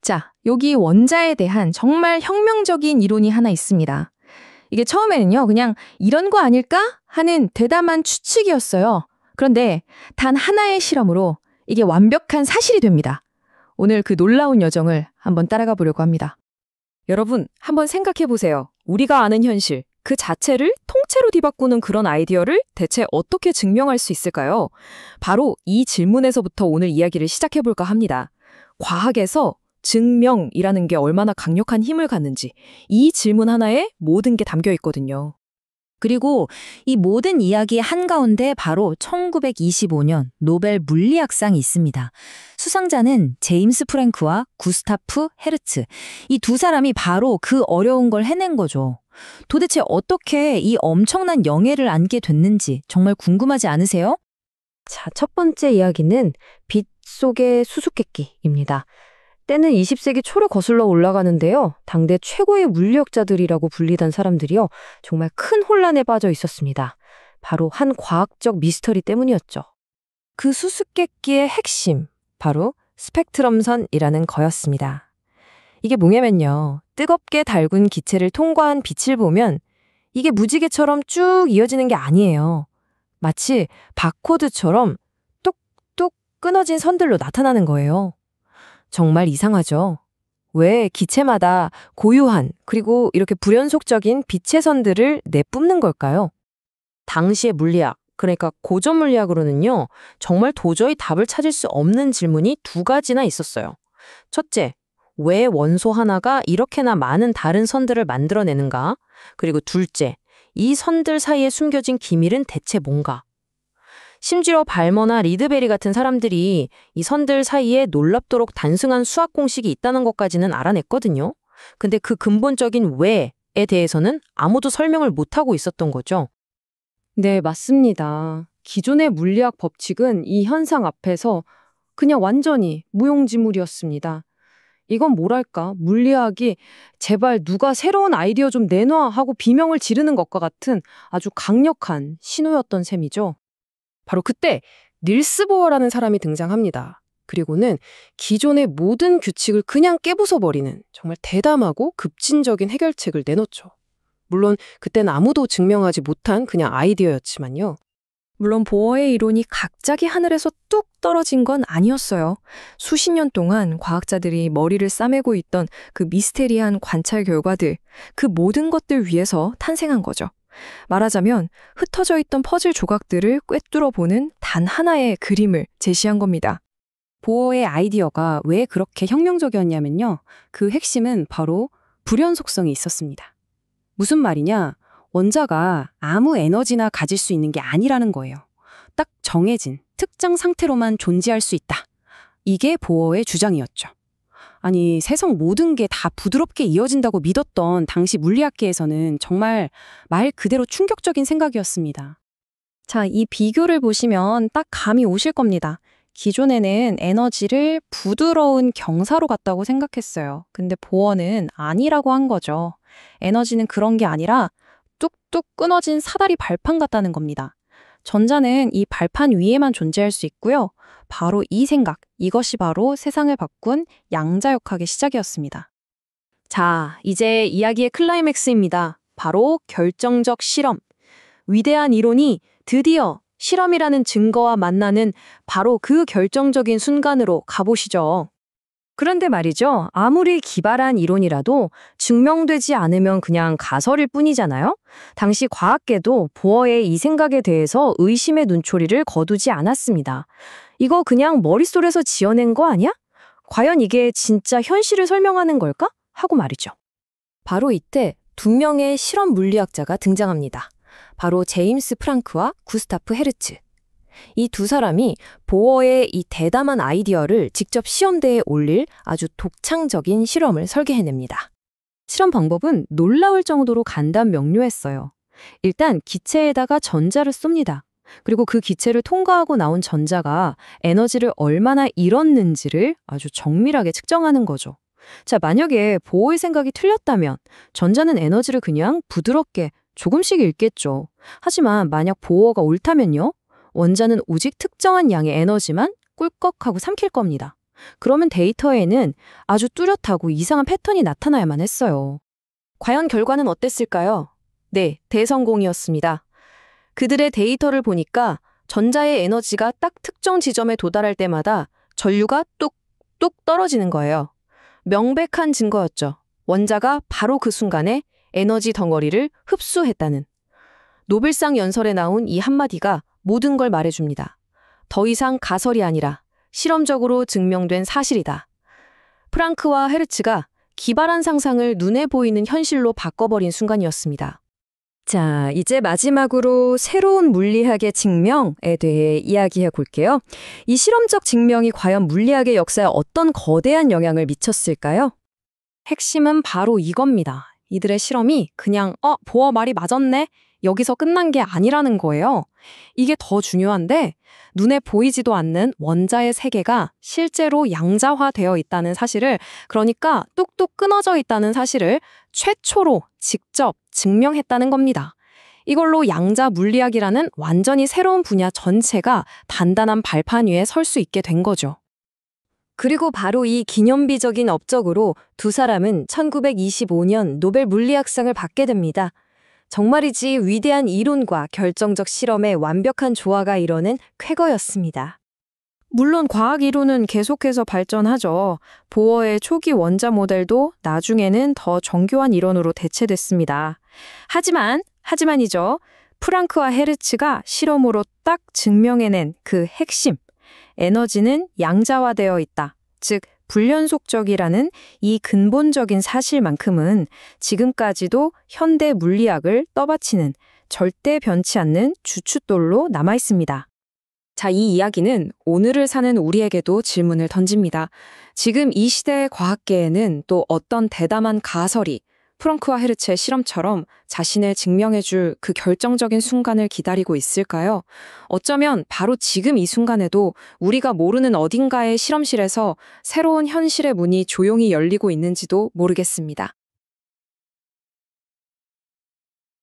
자, 여기 원자에 대한 정말 혁명적인 이론이 하나 있습니다. 이게 처음에는요, 그냥 이런 거 아닐까 하는 대담한 추측이었어요. 그런데 단 하나의 실험으로 이게 완벽한 사실이 됩니다. 오늘 그 놀라운 여정을 한번 따라가 보려고 합니다. 여러분, 한번 생각해 보세요. 우리가 아는 현실, 그 자체를 통째로 뒤바꾸는 그런 아이디어를 대체 어떻게 증명할 수 있을까요? 바로 이 질문에서부터 오늘 이야기를 시작해 볼까 합니다. 과학에서 증명이라는 게 얼마나 강력한 힘을 갖는지 이 질문 하나에 모든 게 담겨 있거든요. 그리고 이 모든 이야기 한가운데 바로 1925년 노벨 물리학상이 있습니다. 수상자는 제임스 프랭크와 구스타프 헤르츠. 이 두 사람이 바로 그 어려운 걸 해낸 거죠. 도대체 어떻게 이 엄청난 영예를 안게 됐는지 정말 궁금하지 않으세요? 자, 첫 번째 이야기는 빛 속의 수수께끼입니다. 때는 20세기 초를 거슬러 올라가는데요. 당대 최고의 물리학자들이라고 불리던 사람들이요. 정말 큰 혼란에 빠져 있었습니다. 바로 한 과학적 미스터리 때문이었죠. 그 수수께끼의 핵심, 바로 스펙트럼선이라는 거였습니다. 이게 뭐냐면요. 뜨겁게 달군 기체를 통과한 빛을 보면 이게 무지개처럼 쭉 이어지는 게 아니에요. 마치 바코드처럼 뚝뚝 끊어진 선들로 나타나는 거예요. 정말 이상하죠? 왜 기체마다 고유한 그리고 이렇게 불연속적인 빛의 선들을 내뿜는 걸까요? 당시의 물리학, 그러니까 고전 물리학으로는요, 정말 도저히 답을 찾을 수 없는 질문이 두 가지나 있었어요. 첫째, 왜 원소 하나가 이렇게나 많은 다른 선들을 만들어내는가? 그리고 둘째, 이 선들 사이에 숨겨진 기밀은 대체 뭔가? 심지어 발머나 리드베리 같은 사람들이 이 선들 사이에 놀랍도록 단순한 수학 공식이 있다는 것까지는 알아냈거든요. 근데 그 근본적인 왜에 대해서는 아무도 설명을 못하고 있었던 거죠. 네, 맞습니다. 기존의 물리학 법칙은 이 현상 앞에서 그냥 완전히 무용지물이었습니다. 이건 뭐랄까, 물리학이 제발 누가 새로운 아이디어 좀 내놔 하고 비명을 지르는 것과 같은 아주 강력한 신호였던 셈이죠. 바로 그때 닐스 보어라는 사람이 등장합니다. 그리고는 기존의 모든 규칙을 그냥 깨부숴버리는 정말 대담하고 급진적인 해결책을 내놓죠. 물론 그때는 아무도 증명하지 못한 그냥 아이디어였지만요. 물론 보어의 이론이 갑자기 하늘에서 뚝 떨어진 건 아니었어요. 수십 년 동안 과학자들이 머리를 싸매고 있던 그 미스테리한 관찰 결과들, 그 모든 것들 위해서 탄생한 거죠. 말하자면 흩어져 있던 퍼즐 조각들을 꿰뚫어보는 단 하나의 그림을 제시한 겁니다. 보어의 아이디어가 왜 그렇게 혁명적이었냐면요. 그 핵심은 바로 불연속성이 있었습니다. 무슨 말이냐? 원자가 아무 에너지나 가질 수 있는 게 아니라는 거예요. 딱 정해진 특정 상태로만 존재할 수 있다. 이게 보어의 주장이었죠. 아니, 세상 모든 게 다 부드럽게 이어진다고 믿었던 당시 물리학계에서는 정말 말 그대로 충격적인 생각이었습니다. 자, 이 비교를 보시면 딱 감이 오실 겁니다. 기존에는 에너지를 부드러운 경사로 같다고 생각했어요. 근데 보어는 아니라고 한 거죠. 에너지는 그런 게 아니라 뚝뚝 끊어진 사다리 발판 같다는 겁니다. 전자는 이 발판 위에만 존재할 수 있고요. 바로 이 생각, 이것이 바로 세상을 바꾼 양자역학의 시작이었습니다. 자, 이제 이야기의 클라이맥스입니다. 바로 결정적 실험. 위대한 이론이 드디어 실험이라는 증거와 만나는 바로 그 결정적인 순간으로 가보시죠. 그런데 말이죠. 아무리 기발한 이론이라도 증명되지 않으면 그냥 가설일 뿐이잖아요. 당시 과학계도 보어의 이 생각에 대해서 의심의 눈초리를 거두지 않았습니다. 이거 그냥 머릿속에서 지어낸 거 아니야? 과연 이게 진짜 현실을 설명하는 걸까? 하고 말이죠. 바로 이때 두 명의 실험 물리학자가 등장합니다. 바로 제임스 프랑크와 구스타프 헤르츠. 이 두 사람이 보어의 이 대담한 아이디어를 직접 시험대에 올릴 아주 독창적인 실험을 설계해냅니다. 실험 방법은 놀라울 정도로 간단 명료했어요. 일단 기체에다가 전자를 쏩니다. 그리고 그 기체를 통과하고 나온 전자가 에너지를 얼마나 잃었는지를 아주 정밀하게 측정하는 거죠. 자, 만약에 보어의 생각이 틀렸다면 전자는 에너지를 그냥 부드럽게 조금씩 잃겠죠. 하지만 만약 보어가 옳다면요? 원자는 오직 특정한 양의 에너지만 꿀꺽하고 삼킬 겁니다. 그러면 데이터에는 아주 뚜렷하고 이상한 패턴이 나타나야만 했어요. 과연 결과는 어땠을까요? 네, 대성공이었습니다. 그들의 데이터를 보니까 전자의 에너지가 딱 특정 지점에 도달할 때마다 전류가 뚝뚝 떨어지는 거예요. 명백한 증거였죠. 원자가 바로 그 순간에 에너지 덩어리를 흡수했다는. 노벨상 연설에 나온 이 한마디가 모든 걸 말해줍니다. 더 이상 가설이 아니라 실험적으로 증명된 사실이다. 프랑크와 헤르츠가 기발한 상상을 눈에 보이는 현실로 바꿔버린 순간이었습니다. 자, 이제 마지막으로 새로운 물리학의 증명에 대해 이야기해 볼게요. 이 실험적 증명이 과연 물리학의 역사에 어떤 거대한 영향을 미쳤을까요? 핵심은 바로 이겁니다. 이들의 실험이 그냥 보어 말이 맞았네? 여기서 끝난 게 아니라는 거예요. 이게 더 중요한데 눈에 보이지도 않는 원자의 세계가 실제로 양자화되어 있다는 사실을, 그러니까 뚝뚝 끊어져 있다는 사실을 최초로 직접 증명했다는 겁니다. 이걸로 양자 물리학이라는 완전히 새로운 분야 전체가 단단한 발판 위에 설 수 있게 된 거죠. 그리고 바로 이 기념비적인 업적으로 두 사람은 1925년 노벨 물리학상을 받게 됩니다. 정말이지 위대한 이론과 결정적 실험의 완벽한 조화가 이뤄낸 쾌거였습니다. 물론 과학 이론은 계속해서 발전하죠. 보어의 초기 원자 모델도 나중에는 더 정교한 이론으로 대체됐습니다. 하지만이죠. 프랑크와 헤르츠가 실험으로 딱 증명해낸 그 핵심, 에너지는 양자화되어 있다. 즉, 불연속적이라는 이 근본적인 사실만큼은 지금까지도 현대 물리학을 떠받치는 절대 변치 않는 주춧돌로 남아 있습니다. 자, 이 이야기는 오늘을 사는 우리에게도 질문을 던집니다. 지금 이 시대의 과학계에는 또 어떤 대담한 가설이 프랑크와 헤르츠의 실험처럼 자신을 증명해줄 그 결정적인 순간을 기다리고 있을까요? 어쩌면 바로 지금 이 순간에도 우리가 모르는 어딘가의 실험실에서 새로운 현실의 문이 조용히 열리고 있는지도 모르겠습니다.